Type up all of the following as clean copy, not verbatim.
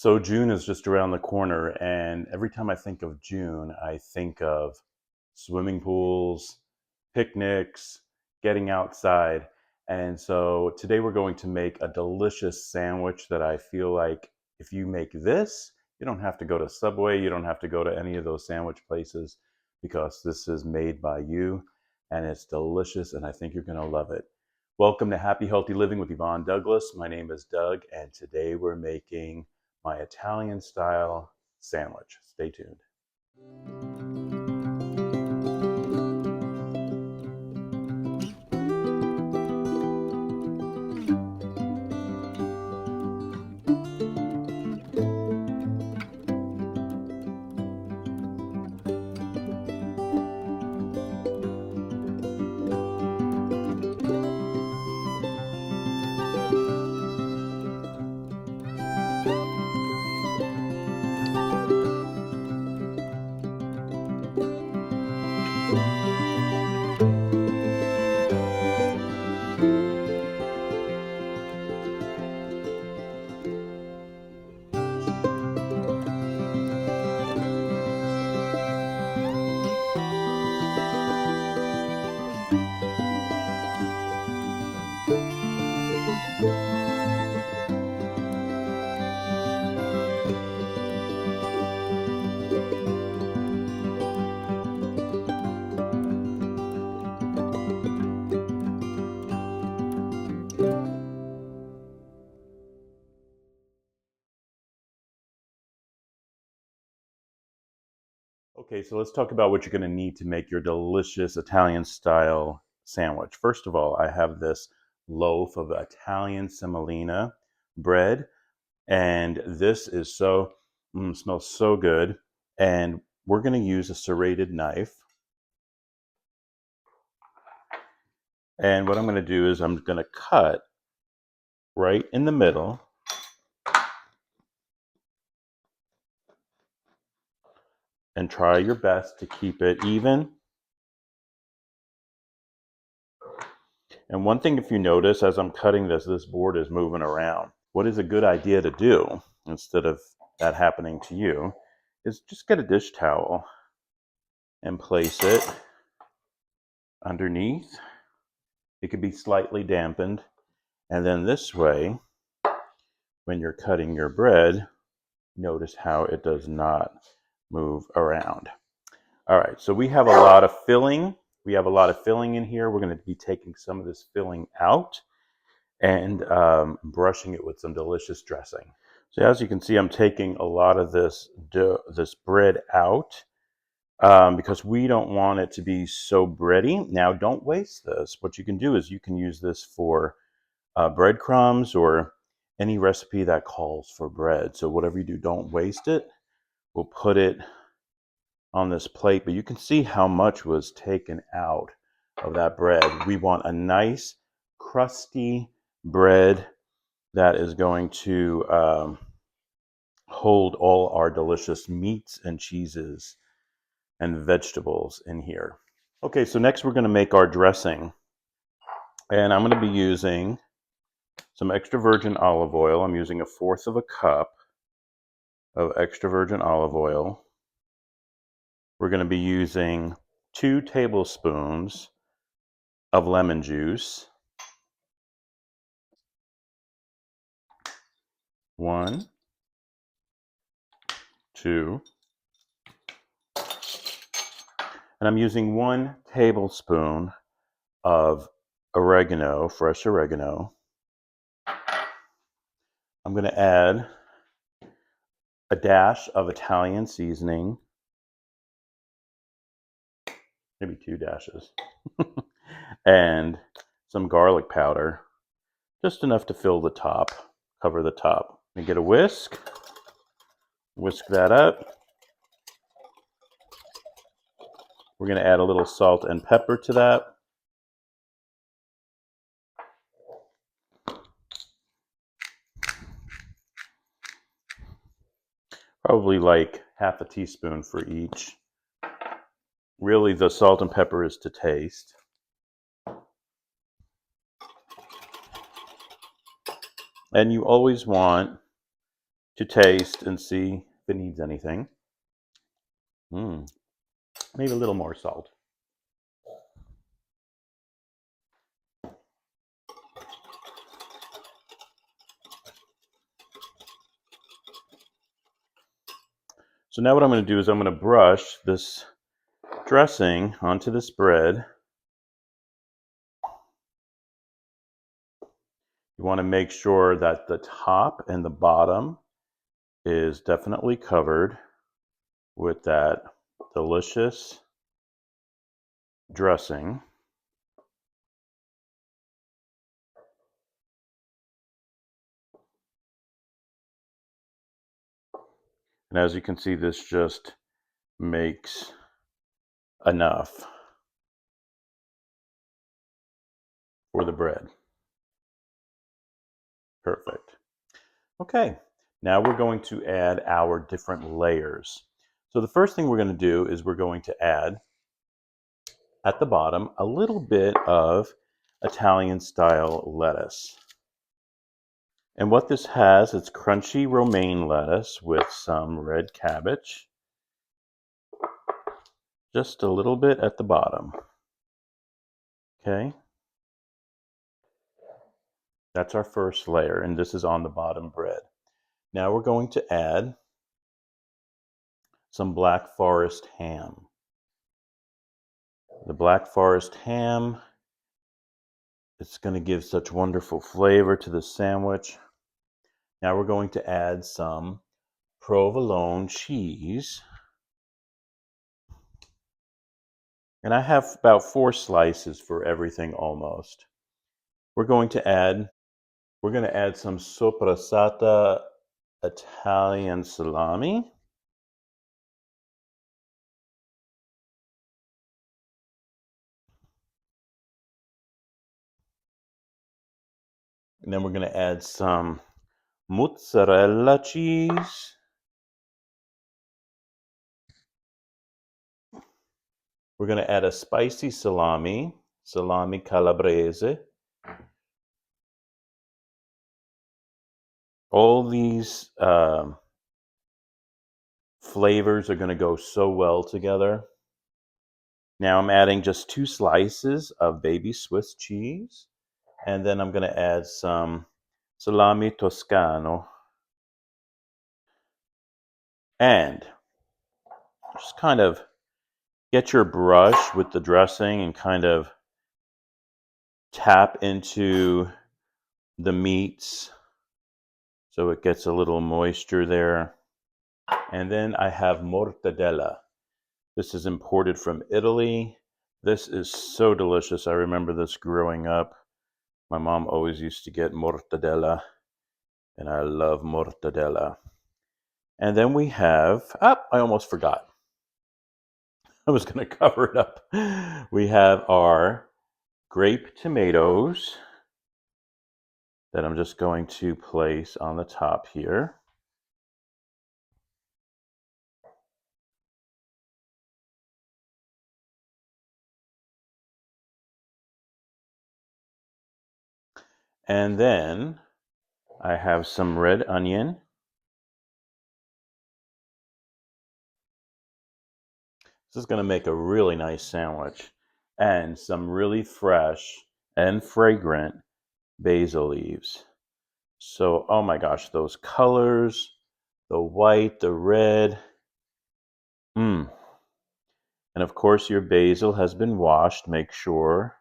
So June is just around the corner, and every time I think of June, I think of swimming pools, picnics, getting outside. And so today we're going to make a delicious sandwich that I feel like if you make this, you don't have to go to Subway, you don't have to go to any of those sandwich places because this is made by you and it's delicious and I think you're going to love it. Welcome to Happy Healthy Living with Yvonne Douglas. My name is Doug, and today we're making my Italian style sandwich. Stay tuned. Okay, so let's talk about what you're going to need to make your delicious Italian style sandwich. First of all, I have this loaf of Italian semolina bread, and this is smells so good. And we're going to use a serrated knife. And what I'm going to do is I'm going to cut right in the middle. And try your best to keep it even. And one thing, if you notice, as I'm cutting this board is moving around. What is a good idea to do, instead of that happening to you, is just get a dish towel and place it underneath. It could be slightly dampened. And then this way, when you're cutting your bread, notice how it does not move around. All right, so we have a lot of filling. We have a lot of filling in here. We're going to be taking some of this filling out and brushing it with some delicious dressing. So as you can see, I'm taking a lot of this bread out because we don't want it to be so bready. Now, don't waste this. What you can do is you can use this for breadcrumbs or any recipe that calls for bread. So whatever you do, don't waste it. We'll put it on this plate, but you can see how much was taken out of that bread. We want a nice crusty bread that is going to hold all our delicious meats and cheeses and vegetables in here. Okay, so next we're going to make our dressing, and I'm going to be using some extra virgin olive oil. I'm using 1/4 cup of extra virgin olive oil. We're going to be using 2 tablespoons of lemon juice. 1, 2, and I'm using 1 tablespoon of oregano, fresh oregano. I'm going to add a dash of Italian seasoning, maybe 2 dashes, and some garlic powder, just enough to fill the top, cover the top. And get a whisk that up. We're going to add a little salt and pepper to that. Probably like 1/2 teaspoon for each. Really, the salt and pepper is to taste. And you always want to taste and see if it needs anything. Maybe a little more salt. So now what I'm going to do is I'm going to brush this dressing onto this bread. You want to make sure that the top and the bottom is definitely covered with that delicious dressing. And as you can see, this just makes enough for the bread. Perfect. Okay, now we're going to add our different layers. So the first thing we're going to do is we're going to add at the bottom a little bit of Italian style lettuce. And what this has, it's crunchy romaine lettuce with some red cabbage. Just a little bit at the bottom. Okay. That's our first layer, and this is on the bottom bread. Now we're going to add some Black Forest ham. The Black Forest ham, it's going to give such wonderful flavor to the sandwich. Now we're going to add some provolone cheese. And I have about 4 slices for everything almost. We're going to add some sopressata Italian salami. And then we're going to add some mozzarella cheese. We're going to add a spicy salami calabrese. All these flavors are going to go so well together. Now I'm adding just 2 slices of baby Swiss cheese. And then I'm going to add some salami toscano. And just kind of get your brush with the dressing and kind of tap into the meats so it gets a little moisture there. And then I have mortadella. This is imported from Italy. This is so delicious. I remember this growing up. My mom always used to get mortadella, and I love mortadella. And then we have, I almost forgot. I was going to cover it up. We have our grape tomatoes that I'm just going to place on the top here. And then I have some red onion. This is going to make a really nice sandwich. And some really fresh and fragrant basil leaves. So, oh my gosh, those colors, the white, the red. And of course, your basil has been washed, make sure.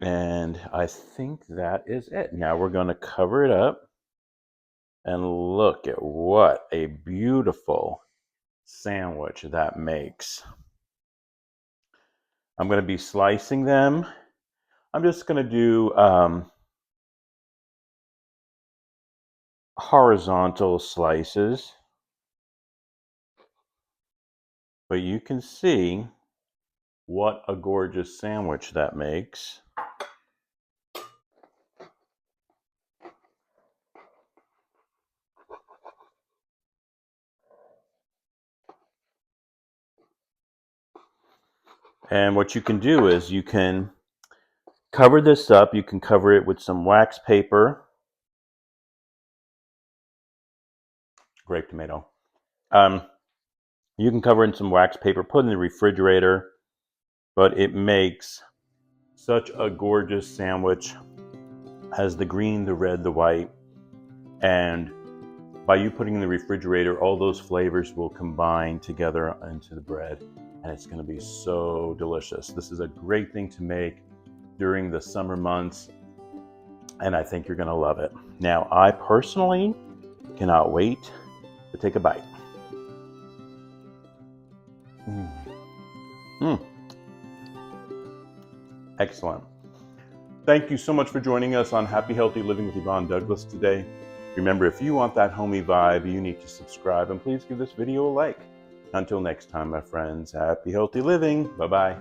And I think that is it. Now we're going to cover it up. And look at what a beautiful sandwich that makes. I'm going to be slicing them. I'm just going to do horizontal slices. But you can see what a gorgeous sandwich that makes. And what you can do is you can cover this up. You can cover it with some wax paper. grape tomato. You can cover in some wax paper, put in the refrigerator, but it makes such a gorgeous sandwich. Has the green, the red, the white, and by you putting in the refrigerator, all those flavors will combine together into the bread, and it's going to be so delicious. This is a great thing to make during the summer months, and I think you're going to love it. Now, I personally cannot wait to take a bite. Excellent. Thank you so much for joining us on Happy Healthy Living with Yvonne Douglas today. Remember, if you want that homey vibe, you need to subscribe, and please give this video a like. Until next time, my friends, happy healthy living. Bye-bye.